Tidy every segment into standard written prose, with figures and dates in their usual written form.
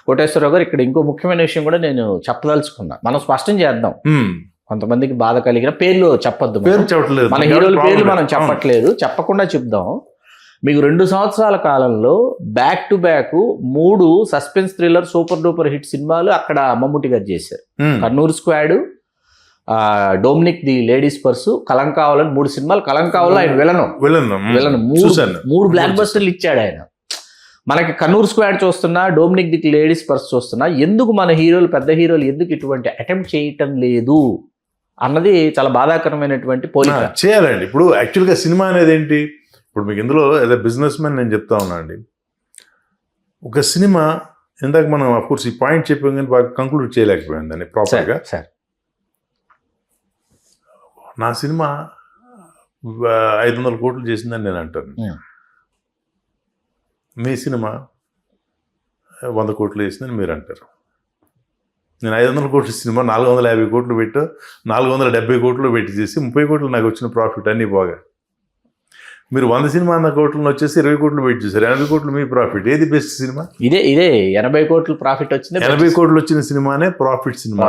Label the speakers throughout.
Speaker 1: కోటేశ్వరరావు గారు ఇక్కడ ఇంకో ముఖ్యమైన విషయం కూడా నేను చెప్పదలుచుకున్నా. మనం స్పష్టం చేద్దాం, కొంతమందికి బాధ కలిగిన పేర్లు చెప్పొద్దు, మన హీరోల పేర్లు మనం చెప్పట్లేదు, చెప్పకుండా చెప్దాం. మీకు 2 సంవత్సరాల కాలంలో back to back 3 suspense thriller super duper hit సినిమాలు అక్కడ మమ్ముట్టి గారు చేశారు. Kannur squad, Dominic the ladies purse, కలంకావలని 3 సినిమాలు. కలంకావలో ఆయన విలను 3 బ్లాక్ బస్టర్లు ఇచ్చాడు ఆయన. మనకి కన్నూరు స్క్వాడ్ చూస్తున్నా, డొమినిక్ ది లేడీస్ పర్స్ చూస్తున్నా, ఎందుకు మన హీరోలు పెద్ద హీరోలు ఎందుకు ఇటువంటి అటెంప్ట్ చేయటం లేదు అన్నది చాలా బాధాకరమైనటువంటి పోలిక.
Speaker 2: చేయాలండి. ఇప్పుడు యాక్చువల్గా సినిమా అనేది ఏంటి, ఇప్పుడు మీకు ఇందులో ఏదో బిజినెస్ మ్యాన్ నేను చెప్తా ఉన్నా అండి. ఒక సినిమా ఇందాక మనం అఫ్కోర్స్ ఈ పాయింట్ చెప్పాం కానీ బాగా కంక్లూడ్ చేయలేకపోయిందని ప్రాపర్గా. నా సినిమా 500 కోట్లు చేసిందని నేను అంటాను, మీ సినిమా 100 కోట్లు వేసిందని మీరు అంటారు. నేను 500 కోట్ల సినిమా 450 కోట్లు పెట్టు, 470 కోట్లు పెట్టి చేసి 30 కోట్లు నాకు వచ్చిన ప్రాఫిట్ అన్నీ పోగా. మీరు 100 సినిమా 100 కోట్లు వచ్చేసి 20 కోట్లు పెట్టి చేశారు, 80 కోట్లు మీ ప్రాఫిట్. ఏది బెస్ట్ సినిమా? ఇదే 80 కోట్లు ప్రాఫిట్ వచ్చింది. 80 కోట్లు వచ్చిన సినిమానే ప్రాఫిట్ సినిమా.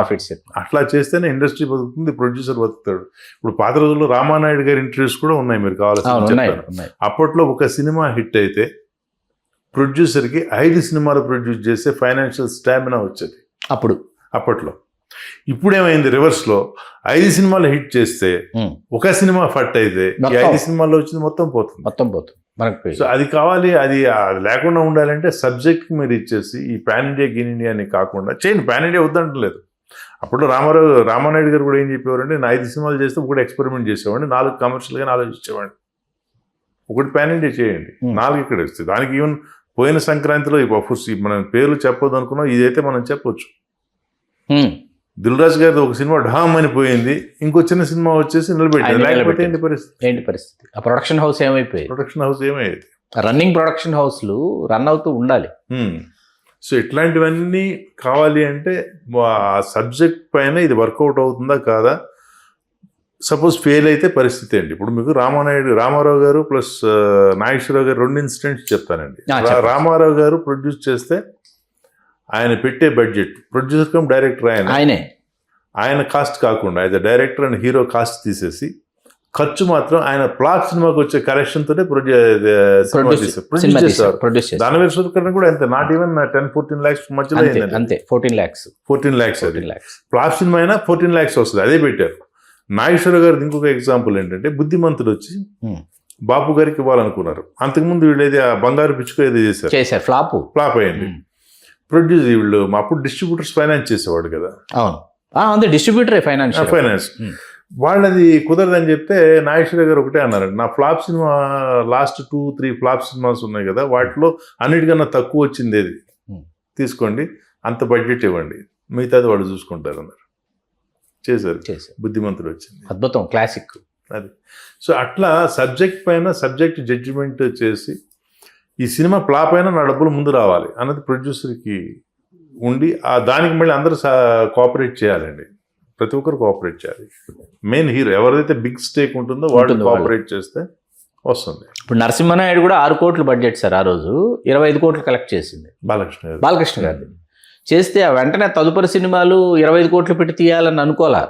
Speaker 2: అట్లా చేస్తేనే ఇండస్ట్రీ బతుకుతుంది, ప్రొడ్యూసర్ బతుకుతాడు. ఇప్పుడు పాత రోజుల్లో రామానాయుడు గారి ఇంటర్వ్యూస్ కూడా ఉన్నాయి, మీరు కావాల్సిన. అప్పట్లో ఒక సినిమా హిట్ అయితే ప్రొడ్యూసర్కి 5 సినిమాలు ప్రొడ్యూస్ చేసే ఫైనాన్షియల్ స్టామినా వచ్చేది అప్పట్లో. ఇప్పుడేమైంది రివర్స్లో, 5 సినిమాలు హిట్ చేస్తే ఒక సినిమా ఫట్ అయితే 5 సినిమాల్లో వచ్చింది మొత్తం పోతుంది. సో అది కావాలి, అది లేకుండా ఉండాలంటే సబ్జెక్ట్ మీరు ఇచ్చేసి ఈ పాన్ ఇండియా గిన్ ఇండియా అని కాకుండా చేయండి. పాన్ ఇండియా వద్దంటలేదు. అప్పుడు రామానాయుడు గారు కూడా ఏం చెప్పేవారంటే, నేను 5 సినిమాలు చేస్తే ఒకటి ఎక్స్పెరిమెంట్ చేసేవాడిని, 4 కమర్షియల్గా ఆలోచించేవాడిని. ఒకటి పాన్ ఇండియా చేయండి, 4 ఇక్కడ వస్తుంది. దానికి ఈవెన్ పోయిన సంక్రాంతిలో మనం పేర్లు చెప్పొద్దు అనుకున్నాం, ఇదైతే మనం చెప్పొచ్చు. దిల్ రాజు గారి ఒక సినిమా ఢామ్ అని పోయింది, ఇంకో చిన్న సినిమా వచ్చేసి నిలబెట్టింది. లేకపోతే ఏంటి పరిస్థితి? ఆ ప్రొడక్షన్ హౌస్ ఏమైంది?
Speaker 1: రన్నింగ్ ప్రొడక్షన్ హౌస్లు రన్ అవుతూ ఉండాలి.
Speaker 2: సో ఇట్లాంటివన్నీ కావాలి అంటే ఆ సబ్జెక్ట్ పైన ఇది వర్కౌట్ అవుతుందా కాదా. సపోజ్ ఫెయిల్ అయితే పరిస్థితి అండి. ఇప్పుడు మీకు రామారావు గారు ప్లస్ నాగేశ్వరరావు గారు 2 ఇన్సిడెంట్స్ చెప్తానండి. రామారావు గారు ప్రొడ్యూస్ చేస్తే ఆయన పెట్టే బడ్జెట్, ప్రొడ్యూసర్ కమ్ డైరెక్టర్ ఆయన కాస్ట్ కాకుండా as a director and hero cost తీసేసి ఖర్చు మాత్రం ఆయన ప్లాట్ సినిమాకి వచ్చే కరెక్షన్ తోనే ప్రొడ్యూస్ చేశారు. దానవీర సూర్యకర్ణ కూడా అంతే, నాట్ ఈవెన్ 10-14 lakhs మధ్యలో
Speaker 1: అంతే. 14 lakhs
Speaker 2: ప్లాట్ సినిమా అయినా 14 lakhs వస్తుంది, అదే పెట్టారు. నాగేశ్వర గారిది ఇంకొక ఎగ్జాంపుల్ ఏంటంటే, బుద్ధిమంతుడు వచ్చి బాపు గారికి ఇవ్వాలనుకున్నారు. అంతకుముందు వీళ్ళు ఏది బంగారు పిచ్చుకో ఏదో చేశారు, ఫ్లాప్ అయ్యింది. ప్రొడ్యూస్ వీళ్ళు అప్పుడు డిస్ట్రిబ్యూటర్స్ ఫైనాన్స్ చేసేవాడు కదా.
Speaker 1: అవును, డిస్ట్రిబ్యూటర్ ఫైనాన్స్.
Speaker 2: వాళ్ళది కుదరదని చెప్తే నాగేశ్వర గారు ఒకటే అన్నారండి, నా flop cinema last 2-3 flop cinemas ఉన్నాయి కదా, వాటిలో అన్నిటికన్నా తక్కువ వచ్చింది ఏది తీసుకోండి, అంత బడ్జెట్ ఇవ్వండి, మిగతాది వాళ్ళు చూసుకుంటారు అన్నారు. చేశారు. బుద్ధిమంతుడు వచ్చింది,
Speaker 1: అద్భుతం, క్లాసిక్
Speaker 2: అది. సో అట్లా సబ్జెక్ట్ పైన సబ్జెక్ట్ జడ్జిమెంట్ చేసి ఈ సినిమా ఫ్లాప్ అయినా నా డబ్బులు ముందు రావాలి అన్నది ప్రొడ్యూసర్కి ఉండి, దానికి మళ్ళీ అందరూ కోఆపరేట్ చేయాలండి. ప్రతి ఒక్కరు కోఆపరేట్ చేయాలి. మెయిన్ హీరో ఎవరైతే బిగ్ స్టేక్ ఉంటుందో వాడు కోఆపరేట్ చేస్తే వస్తుంది.
Speaker 1: ఇప్పుడు నరసింహనాయుడు కూడా 6 కోట్లు బడ్జెట్ సార్, ఆ రోజు 25 కోట్లు కలెక్ట్ చేసింది బాలకృష్ణ గారు. చేస్తే వెంటనే తదుపరి సినిమాలు 25 కోట్లు పెట్టి తీయాలని అనుకోలే.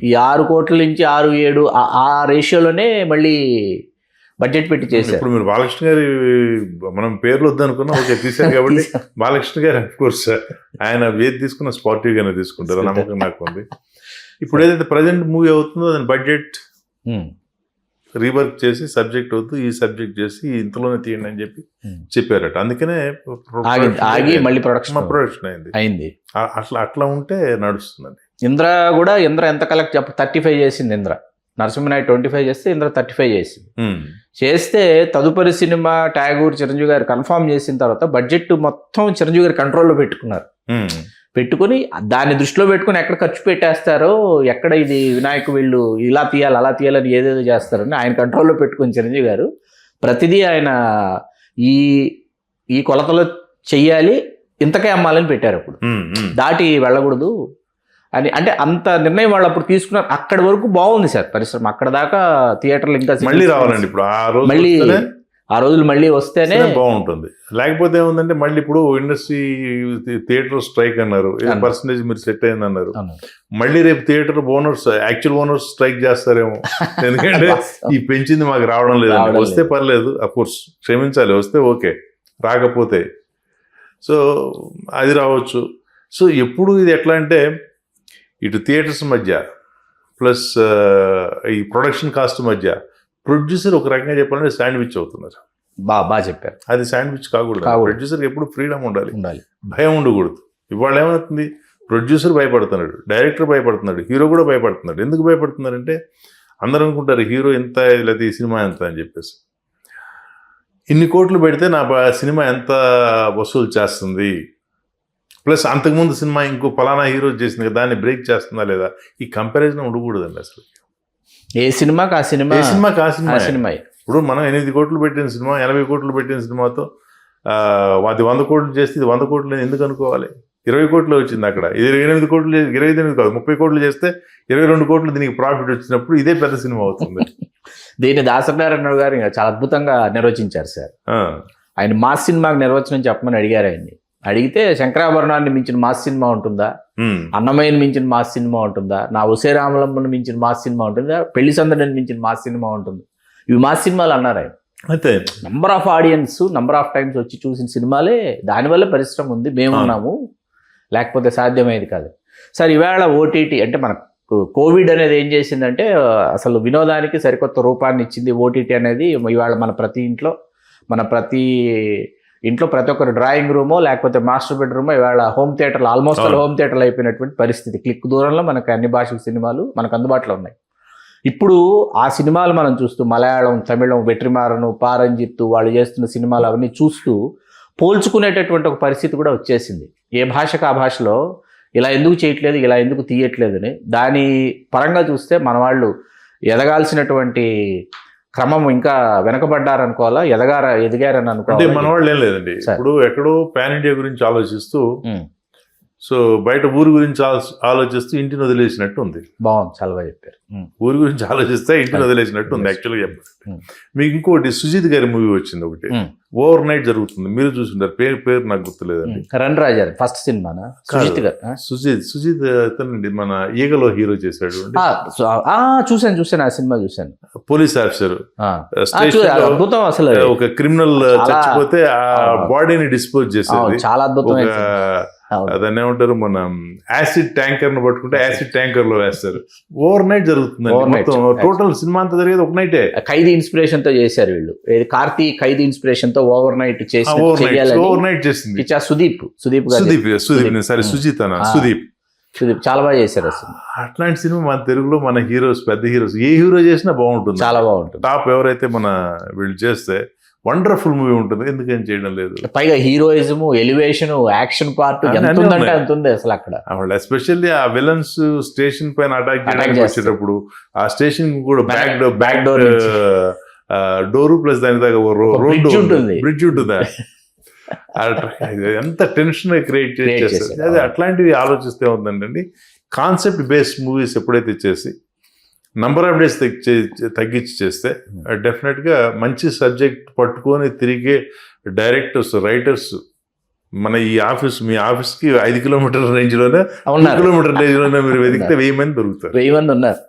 Speaker 1: ఈ 6 కోట్ల నుంచి 6-7 ఆ రేషియోలోనే మళ్ళీ బడ్జెట్ పెట్టి చేశారు.
Speaker 2: ఇప్పుడు మీరు బాలకృష్ణ గారి మనం పేర్లు వద్దనుకున్నా ఓకే తీశారు కాబట్టి బాలకృష్ణ గారు అఫ్ కోర్స్ ఆయన ఏది తీసుకున్న స్పార్టివ్గానే తీసుకుంటారు, నమ్మకం నాకు ఉంది. ఇప్పుడు ఏదైతే ప్రజెంట్ మూవీ అవుతుందో దాని బడ్జెట్ రీవర్క్ చేసి సబ్జెక్ట్ వద్దు, ఈ సబ్జెక్ట్ చేసి ఇంతలోనే తీయండి అని చెప్పి చెప్పారట. అందుకనే
Speaker 1: మళ్ళీ ప్రొడక్షన్
Speaker 2: అయింది. అట్లా ఉంటే నడుస్తుందండి.
Speaker 1: ఇంద్ర ఎంత కలెక్ట్ 35 చేసింది ఇంద్ర. నరసింహనాయుడు 25 చేస్తే ఇంద్ర 35 చేసింది. చేస్తే తదుపరి సినిమా ట్యాగూర్ చిరంజీవి గారు కన్ఫర్మ్ చేసిన తర్వాత బడ్జెట్ మొత్తం చిరంజీవి గారి కంట్రోల్లో పెట్టుకున్నారు. పెట్టుకుని దాన్ని దృష్టిలో పెట్టుకుని ఎక్కడ ఖర్చు పెట్టేస్తారో, ఎక్కడ ఇది వినాయకు వీళ్ళు ఇలా తీయాలి అలా తీయాలని ఏదేదో చేస్తారని ఆయన కంట్రోల్లో పెట్టుకుని చిరంజీవి గారు ప్రతిదీ ఆయన ఈ కొలతలో చెయ్యాలి, ఇంతకే అమ్మాలని పెట్టారు. అప్పుడు దాటి వెళ్ళకూడదు అని, అంటే అంత నిర్ణయం వాళ్ళు అప్పుడు తీసుకున్నారు. అక్కడి వరకు బాగుంది సార్ పరిశ్రమ, అక్కడ దాకా థియేటర్లు ఇంకా
Speaker 2: మళ్ళీ రావాలండి. ఇప్పుడు
Speaker 1: మళ్ళీ ఆ రోజులు మళ్ళీ వస్తేనే
Speaker 2: బాగుంటుంది. లేకపోతే ఏముందంటే మళ్ళీ ఇప్పుడు ఇండస్ట్రీ థియేటర్ స్ట్రైక్ అన్నారు, పర్సంటేజ్ మీరు సెట్ అయింది అన్నారు, మళ్ళీ రేపు theatre owners actual owners strike చేస్తారేమో. ఎందుకంటే ఈ పెంచింది మాకు రావడం లేదండి. వస్తే పర్లేదు, అఫ్కోర్స్ క్షమించాలి, వస్తే ఓకే, రాకపోతే సో అది రావచ్చు. సో ఎప్పుడు ఇది ఎట్లా అంటే ఇటు థియేటర్స్ మధ్య ప్లస్ ఈ ప్రొడక్షన్ కాస్ట్ మధ్య ప్రొడ్యూసర్ ఒక రకంగా చెప్పాలంటే శాండ్విచ్ అవుతున్నారు.
Speaker 1: బాగా చెప్పారు.
Speaker 2: అది శాండ్విచ్ కాకూడదు. ప్రొడ్యూసర్కి ఎప్పుడు ఫ్రీడమ్ ఉండాలి, భయం ఉండకూడదు. ఇవాళ ఏమవుతుంది, ప్రొడ్యూసర్ భయపడుతున్నాడు, డైరెక్టర్ భయపడుతున్నాడు, హీరో కూడా భయపడుతున్నాడు. ఎందుకు భయపడుతున్నారంటే అందరూ అనుకుంటారు హీరో ఎంత లేకపోతే ఈ సినిమా ఎంత అని చెప్పేసి. ఇన్ని కోట్లు పెడితే నా సినిమా ఎంత వసూలు చేస్తుంది, ప్లస్ అంతకుముందు సినిమా ఇంకో ఫలానా హీరో చేసింది కదా దాన్ని బ్రేక్ చేస్తుందా లేదా, ఈ కంపారిజన్ ఉండకూడదండి అసలు.
Speaker 1: ఏ సినిమాకి ఆ సినిమా,
Speaker 2: ఏ సినిమాకి ఆ
Speaker 1: సినిమా.
Speaker 2: ఇప్పుడు మనం 8 కోట్లు పెట్టిన సినిమా 80 కోట్లు పెట్టిన సినిమాతో అది 100 కోట్లు చేస్తే ఇది 100 కోట్లు ఎందుకు అనుకోవాలి? 20 కోట్లు వచ్చింది అక్కడ, ఇది 28 కోట్లు, 28 కాదు 30 కోట్లు చేస్తే 22 కోట్లు దీనికి ప్రాఫిట్ వచ్చినప్పుడు ఇదే పెద్ద సినిమా అవుతుంది.
Speaker 1: దీన్ని దాసనారాయణ గారు చాలా అద్భుతంగా నిర్వచించారు సార్. ఆయన మాస్ సినిమాకి నిర్వచనం చెప్పమని అడిగారు ఆయన్ని. అడిగితే శంకరాభరణాన్ని మించిన మాస్ సినిమా ఉంటుందా, అన్నమయ్యని మించిన మాస్ సినిమా ఉంటుందా, నా ఉసే రామలమ్మను మించిన మాస్ సినిమా ఉంటుందా, పెళ్లి సందడిని మించిన మాస్ సినిమా ఉంటుంది, ఇవి మాస్ సినిమాలు అన్నారు ఆయన.
Speaker 2: అయితే
Speaker 1: number of audience number of times వచ్చి చూసిన సినిమాలే, దానివల్ల పరిశ్రమ ఉంది, మేమున్నాము, లేకపోతే సాధ్యమయ్యేది కాదు. సార్ ఇవాళ ఓటీటీ అంటే మనకు కోవిడ్ అనేది ఏం చేసిందంటే అసలు వినోదానికి సరికొత్త రూపాన్ని ఇచ్చింది. ఓటీటీ అనేది ఇవాళ మన ప్రతి ఇంట్లో ప్రతి ఒక్కరు డ్రాయింగ్ రూమో లేకపోతే మాస్టర్ బెడ్రూమో ఇవాళ హోమ్ థియేటర్లు, ఆల్మోస్ట్ హోమ్ థియేటర్లు అయిపోయినటువంటి పరిస్థితి. క్లిక్ దూరంలో మనకు అన్ని భాషల సినిమాలు మనకు అందుబాటులో ఉన్నాయి. ఇప్పుడు ఆ సినిమాలు మనం చూస్తూ మలయాళం, తమిళం, వెట్రిమారను, పారంజిత్తు వాళ్ళు చేస్తున్న సినిమాలు అవన్నీ చూస్తూ పోల్చుకునేటటువంటి ఒక పరిస్థితి కూడా వచ్చేసింది. ఏ భాషకు ఆ భాషలో ఇలా ఎందుకు చేయట్లేదు, ఇలా ఎందుకు తీయట్లేదు అని. దాని పరంగా చూస్తే మన వాళ్ళు ఎదగాల్సినటువంటి క్రమం ఇంకా వెనకబడ్డారనుకోవాలా, ఎదిగారని అనుకోవాలి.
Speaker 2: మన వాళ్ళు ఏం లేదండి, ఇప్పుడు ఎక్కడో పాన్ ఇండియా గురించి ఆలోచిస్తూ సో బయట ఊరి గురించి ఆలోచిస్తూ ఇంటిని వదిలేసినట్టు ఉంది.
Speaker 1: బాగుంది, చాలా బాగా చెప్పారు.
Speaker 2: ఊరి గురించి ఆలోచిస్తే ఇంటిని వదిలేసినట్టు ఉంది యాక్చువల్గా చెప్పారు. మీకు ఇంకోటి సుజిత్ గారి మూవీ వచ్చింది ఒకటి, ఓవర్ నైట్ జరుగుతుంది, మీరు చూసింటారు, పేరు నాకు గుర్తులేదండి.
Speaker 1: రన్ రాజా ఫస్ట్ సినిమానా?
Speaker 2: సుజిత్ అతనండి మన ఈగలో హీరో చేశాడు.
Speaker 1: చూసాను ఆ సినిమా చూసాను.
Speaker 2: పోలీస్ ఆఫీసర్
Speaker 1: అద్భుతం, అసలు
Speaker 2: ఒక క్రిమినల్ చచ్చిపోతే ఆ బాడీని డిస్పోజ్ చేసేది
Speaker 1: చాలా అద్భుతం.
Speaker 2: దాన్ని ఏమంటారు, మన యాసిడ్ ట్యాంకర్ ను పట్టుకుంటే యాసిడ్ ట్యాంకర్ లో వేస్తారు. ఓవర్ నైట్ జరుగుతుంది మొత్తం, టోటల్ సినిమా అంతా జరిగేది ఒక నైటే.
Speaker 1: ఖైదీ ఇన్స్పిరేషన్ తో చేశారు వీళ్ళు. కార్తీ ఖైదీ ఇన్స్పిరేషన్ తో ఓవర్ నైట్ చేసి
Speaker 2: ఓవర్ నైట్ చేసింది
Speaker 1: సుదీప్
Speaker 2: సరే సుజిత్ సుదీప్
Speaker 1: చాలా బాగా చేశారు అసలు.
Speaker 2: అట్లాంటి సినిమా మన తెలుగులో మన హీరోస్, పెద్ద హీరోస్ ఏ హీరో చేసినా బాగుంటుంది,
Speaker 1: చాలా బాగుంటుంది.
Speaker 2: టాప్ ఎవరైతే మన వీళ్ళు చేస్తే వండర్ఫుల్ మూవీ ఉంటుంది. ఎందుకని చేయడం లేదు?
Speaker 1: పైగా హీరోయిజం, ఎలివేషన్, యాక్షన్ పార్ట్ ఎంత ఉంది అసలు అక్కడ.
Speaker 2: ఎస్పెషల్లీ ఆ విలన్స్ స్టేషన్ పైన అటాక్ చేయడానికి వచ్చేటప్పుడు ఆ స్టేషన్ కూడా బ్యాక్ డోర్ ప్లస్ దాని దాకా బ్రిడ్జ్ ఉంటుందా, ఎంత టెన్షన్ క్రియేట్ చేసేస్తుంది. అదే అట్లాంటివి ఆలోచిస్తే ఉందండి. కాన్సెప్ట్ బేస్డ్ మూవీస్ ఎప్పుడైతే చేసి నంబర్ ఆఫ్ డేస్ తగ్గించి చేస్తే డెఫినెట్గా మంచి సబ్జెక్ట్ పట్టుకొని తిరిగే డైరెక్టర్స్, రైటర్స్ మన ఈ ఆఫీస్, మీ ఆఫీస్కి 5 కిలోమీటర్ల రేంజ్లోనే, 2 కిలోమీటర్ల రేంజ్లోనే మీరు వెతికితే 1000 మంది దొరుకుతారు.
Speaker 1: 1000 మంది ఉన్నారు,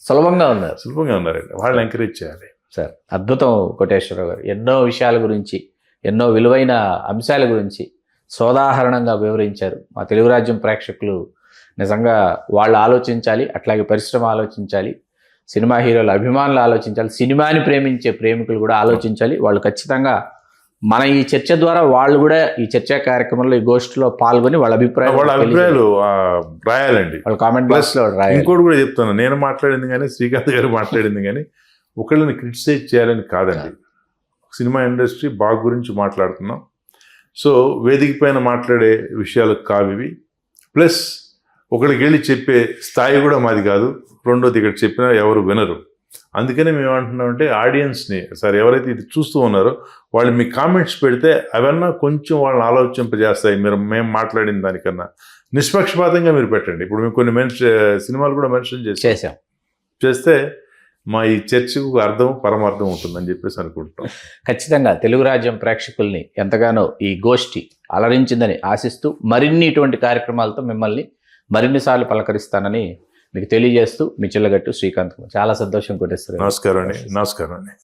Speaker 1: సులభంగా
Speaker 2: ఉన్నారండి. వాళ్ళని ఎంకరేజ్ చేయాలి
Speaker 1: సార్. అద్భుతం కోటేశ్వరరావు గారు. ఎన్నో విషయాల గురించి, ఎన్నో విలువైన అంశాల గురించి సోదాహరణంగా వివరించారు. మా తెలుగు రాజ్యం ప్రేక్షకులు నిజంగా వాళ్ళు ఆలోచించాలి, అట్లాగే పరిశ్రమ ఆలోచించాలి, సినిమా హీరోల అభిమానులు ఆలోచించాలి, సినిమాని ప్రేమించే ప్రేమికులు కూడా ఆలోచించాలి. వాళ్ళు ఖచ్చితంగా మన ఈ చర్చ ద్వారా వాళ్ళు కూడా ఈ చర్చా కార్యక్రమంలో, ఈ గోష్ఠిలో పాల్గొని వాళ్ళ అభిప్రాయాలు
Speaker 2: రాయాలండి.
Speaker 1: వాళ్ళ కామెంట్ బాక్స్లో రాయాలి.
Speaker 2: ఇంకోటి కూడా చెప్తాను, నేను మాట్లాడింది కానీ శ్రీకాంత్ గారు మాట్లాడింది కానీ ఒకళ్ళని క్రిటిసైజ్ చేయాలని కాదండి. సినిమా ఇండస్ట్రీ బాగు గురించి మాట్లాడుతున్నాం. సో వేదిక పైన మాట్లాడే విషయాలు కావివి. ప్లస్ ఒకరికి వెళ్ళి చెప్పే స్థాయి కూడా మాది కాదు. రెండోది ఇక్కడ చెప్పినా ఎవరు వినరు. అందుకనే మేము ఏమంటున్నామంటే ఆడియన్స్ని, సార్ ఎవరైతే ఇది చూస్తూ ఉన్నారో వాళ్ళు మీ కామెంట్స్ పెడితే అవన్నా కొంచెం వాళ్ళని ఆలోచింపజేస్తాయి. మేము మాట్లాడిన దానికన్నా నిష్పక్షపాతంగా మీరు పెట్టండి. ఇప్పుడు మేము కొన్ని సినిమాలు కూడా మెన్షన్ చేస్తే మా ఈ చర్చకు ఒక అర్థం పరమార్థం ఉంటుందని చెప్పేసి అనుకుంటాం.
Speaker 1: ఖచ్చితంగా తెలుగు రాజ్యం ప్రేక్షకుల్ని ఎంతగానో ఈ గోష్ఠి అలరించిందని ఆశిస్తూ మరిన్ని ఇటువంటి కార్యక్రమాలతో మిమ్మల్ని మరిన్నిసార్లు పలకరిస్తానని మీకు తెలియజేస్తూ మీ చిల్లగట్టు శ్రీకాంత్. చాలా సంతోషం కోటేశ్వర.
Speaker 2: నమస్కారం అండి. నమస్కారం అండి.